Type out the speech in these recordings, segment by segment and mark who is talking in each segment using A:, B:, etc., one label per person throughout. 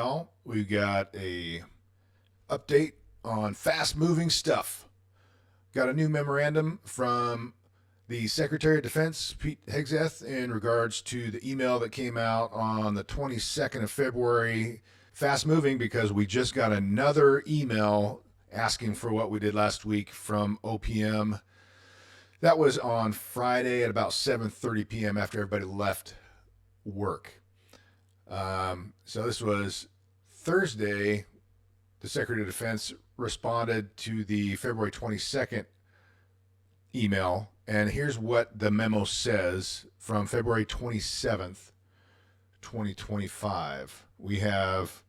A: email, we got a update on fast moving stuff. Got a new memorandum from the Secretary of Defense, Pete Hegseth, in regards to the email that came out on the 22nd of February. Fast moving because we just got another email asking for what we did last week from OPM. That was on Friday at about 7:30 p.m. after everybody left work. So this was Thursday. The Secretary of Defense responded to the February 22nd email, and here's what the memo says from February 27th, 2025. We have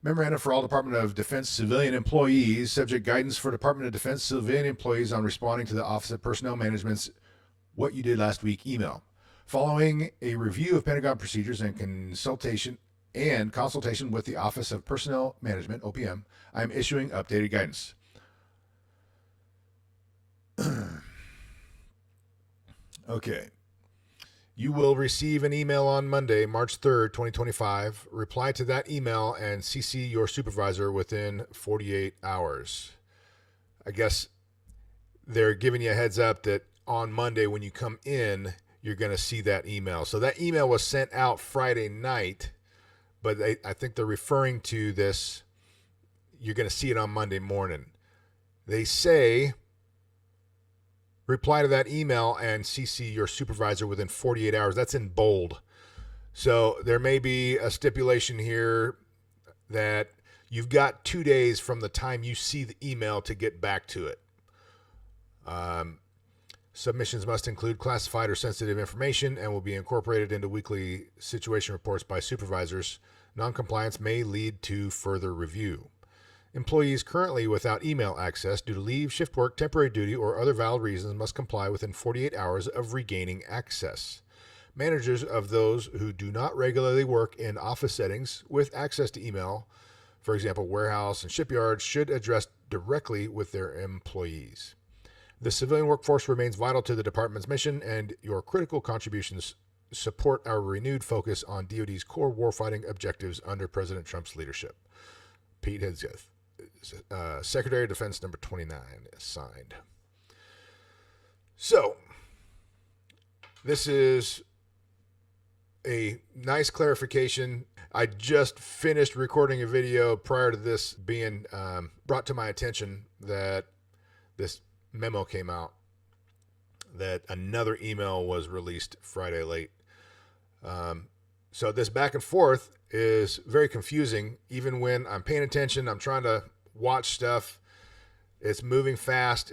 A: memorandum for all Department of Defense civilian employees, subject guidance for Department of Defense civilian employees on responding to the Office of Personnel Management's "What You Did Last Week" email. Following a review of Pentagon procedures and consultation with the Office of Personnel Management, OPM, I am issuing updated guidance. Okay. You will receive an email on Monday, March 3rd, 2025. Reply to that email and CC your supervisor within 48 hours. I guess they're giving you a heads up that on Monday when you come in, you're going to see that email. So that email was sent out Friday night, but I think they're referring to this. You're going to see it on Monday morning. They say reply to that email and CC your supervisor within 48 hours. That's in bold. So there may be a stipulation here that you've got 2 days from the time you see the email to get back to it. Submissions must include classified or sensitive information and will be incorporated into weekly situation reports by supervisors. Noncompliance may lead to further review. Employees currently without email access due to leave, shift work, temporary duty, or other valid reasons must comply within 48 hours of regaining access. Managers of those who do not regularly work in office settings with access to email, for example, warehouse and shipyards, should address directly with their employees. The civilian workforce remains vital to the department's mission, and your critical contributions support our renewed focus on DoD's core warfighting objectives under President Trump's leadership. Pete Hegseth, Secretary of Defense, number 29, is signed. So, this is a nice clarification. I just finished recording a video prior to this being brought to my attention that this memo came out, that another email was released Friday late. So this back and forth is very confusing. Even when I'm paying attention, I'm trying to watch stuff. It's moving fast.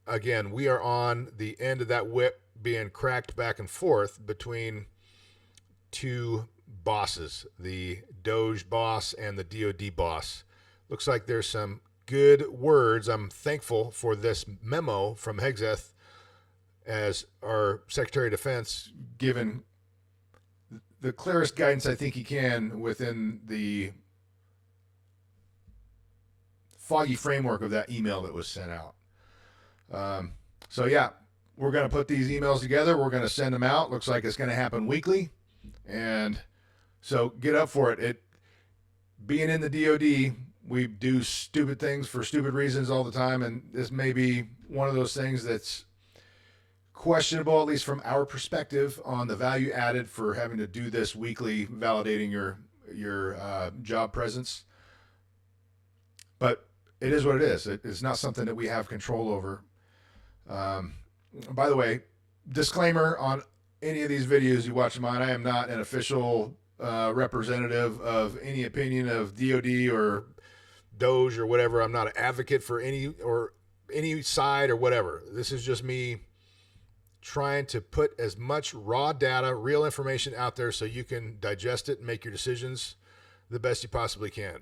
A: Again, we are on the end of that whip being cracked back and forth between two bosses, the DOJ boss and the DOD boss. Looks like there's some good words. I'm thankful for this memo from Hegseth as our Secretary of Defense, given the clearest guidance I think he can within the foggy framework of that email that was sent out. So yeah, we're going to put these emails together. We're going to send them out. Looks like it's going to happen weekly. And so get up for it. Being in the DOD, we do stupid things for stupid reasons all the time. And this may be one of those things that's questionable, at least from our perspective, on the value added for having to do this weekly, validating your job presence. But it is what it is. It's not something that we have control over. By the way, disclaimer on any of these videos you watch mine, I am not an official representative of any opinion of DOD or DOJ or whatever. I'm not an advocate for any side or whatever. This is just me trying to put as much raw data, real information out there so you can digest it and make your decisions the best you possibly can.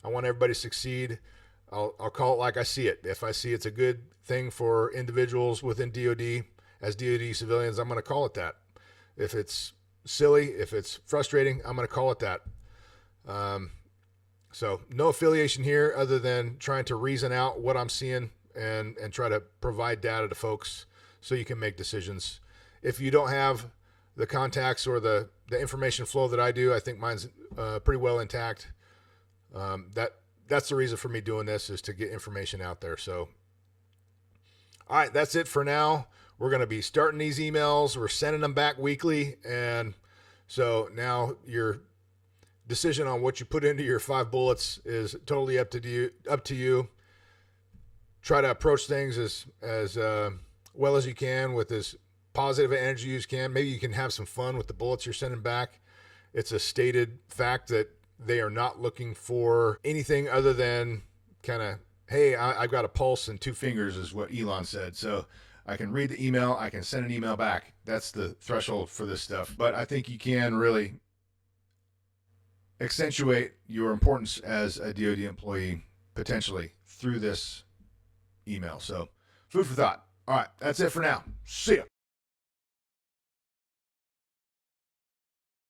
A: I want everybody to succeed. I'll call it like I see it. If I see it's a good thing for individuals within DOD, as DOD civilians, I'm going to call it that. If it's silly, if it's frustrating, I'm going to call it that. So no affiliation here other than trying to reason out what I'm seeing and try to provide data to folks so you can make decisions. If you don't have the contacts or the the information flow that I do. I think mine's pretty well intact. That's the reason for me doing this, is to get information out there. So, all right, that's it for now. We're going to be starting these emails. We're sending them back weekly. And so now your decision on what you put into your 5 bullets is totally up to you. Try to approach things as well as you can, with as positive energy as you can. Maybe you can have some fun with the bullets you're sending back. It's a stated fact that they are not looking for anything other than kind of, hey, I've got a pulse and 2 fingers, is what Elon said. So I can read the email, I can send an email back. That's the threshold for this stuff. But I think you can really accentuate your importance as a DoD employee potentially through this email. So food for thought. All right, that's it for now. See ya.